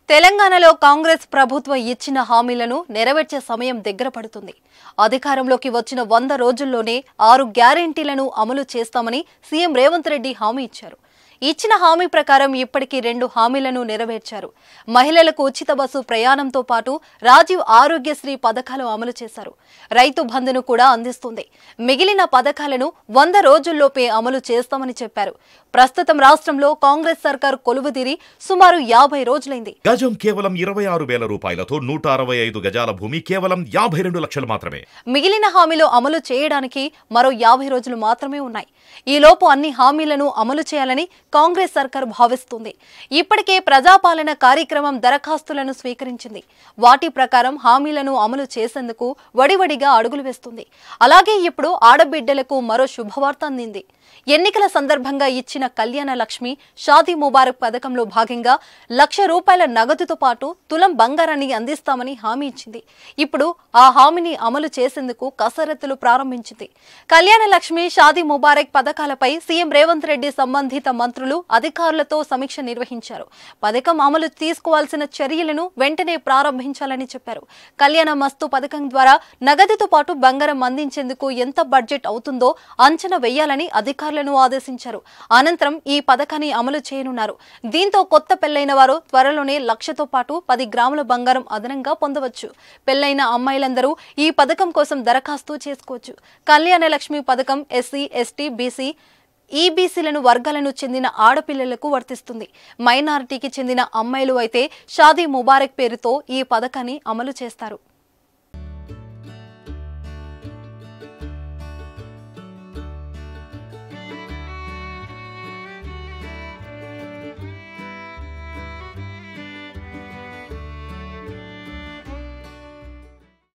తెలంగాణలో కాంగ్రెస్ ప్రభుత్వం ఇచ్చిన హామీలను నెరవేర్చే సమయం దగ్గర పడుతుంది. అధికారంలోకి వచ్చిన 100 రోజుల్లోనే 6 గ్యారెంటీలను అమలు చేస్తామని సీఎం రేవంత్ రెడ్డి హామీ ఇచ్చారు. ఇచ్చిన హామీ ప్రకారం ఇప్పటికీ 2 హామీలను నెరవేర్చారు. మహిళలకు ఉచిత బస్సు ప్రయాణంతో పాటు రాజీవ్ ఆరోగ్యశ్రీ పథకాలు అమలు చేశారు. రైతు బంధును కూడా అందిస్తుంది. మిగిలిన పథకాలను 100 రోజుల్లోపే అమలు చేస్తామని చెప్పారు. ప్రస్తుతం రాష్ట్రంలో కాంగ్రెస్ సర్కారు కొలువుదీరి సుమారు 50 రోజులైంది. గజం కేవలం 26,000 రూపాయలతో 165 గజాల భూమి కేవలం 52 లక్షలు మాత్రమే. మిగిలిన హామీలు అమలు చేయడానికి మరో 50 రోజులు మాత్రమే ఉన్నాయి. ఈలోపు అన్ని హామీలను అమలు చేయాలని కాంగ్రెస్ సర్కారు భావిస్తుంది. ఇప్పటికే ప్రజాపాలన కార్యక్రమం దరఖాస్తులను స్వీకరించింది. వాటి ప్రకారం హామీలను అమలు చేసేందుకు వడివడిగా అడుగులు వేస్తుంది. అలాగే ఇప్పుడు ఆడబిడ్డలకు మరో శుభవార్త అందింది. ఎన్నికల సందర్భంగా ఇచ్చిన కళ్యాణ లక్ష్మి షాదీ ముబారక్ పథకంలో భాగంగా ₹1,00,000 నగదుతో పాటు తులం బంగారాన్ని అందిస్తామని హామీ ఇచ్చింది. ఇప్పుడు ఆ హామీని అమలు చేసేందుకు కసరత్తులు ప్రారంభించింది. కళ్యాణ లక్ష్మి షాదీ ముబారక్ పథకాలపై సీఎం రేవంత్ రెడ్డి సంబంధిత మంత్రులు అధికారులతో సమీక్ష నిర్వహించారు. పథకం అమలు తీసుకోవాల్సిన చర్యలను వెంటనే ప్రారంభించాలని చెప్పారు. కళ్యాణ మస్తు పథకం ద్వారా నగదుతో పాటు బంగారం అందించేందుకు ఎంత బడ్జెట్ అవుతుందో అంచనా వేయాలని అధికారులను ఆదేశించారు. అనంతరం ఈ పథకాన్ని అమలు చేయనున్నారు. దీంతో కొత్త పెళ్లైన వారు త్వరలోనే 1,00,000తో పాటు 10 గ్రాముల బంగారం అదనంగా పొందవచ్చు. పెళ్లైన అమ్మాయిలందరూ ఈ పథకం కోసం దరఖాస్తు చేసుకోవచ్చు. కళ్యాణ లక్ష్మి పథకం ఎస్సీ, ఎస్టీ, బీసీ, ఈబీసీలను వర్గాలను చెందిన ఆడపిల్లలకు వర్తిస్తుంది. మైనారిటీకి చెందిన అమ్మాయిలు అయితే షాదీ ముబారక్ పేరుతో ఈ పథకాన్ని అమలు చేస్తారు.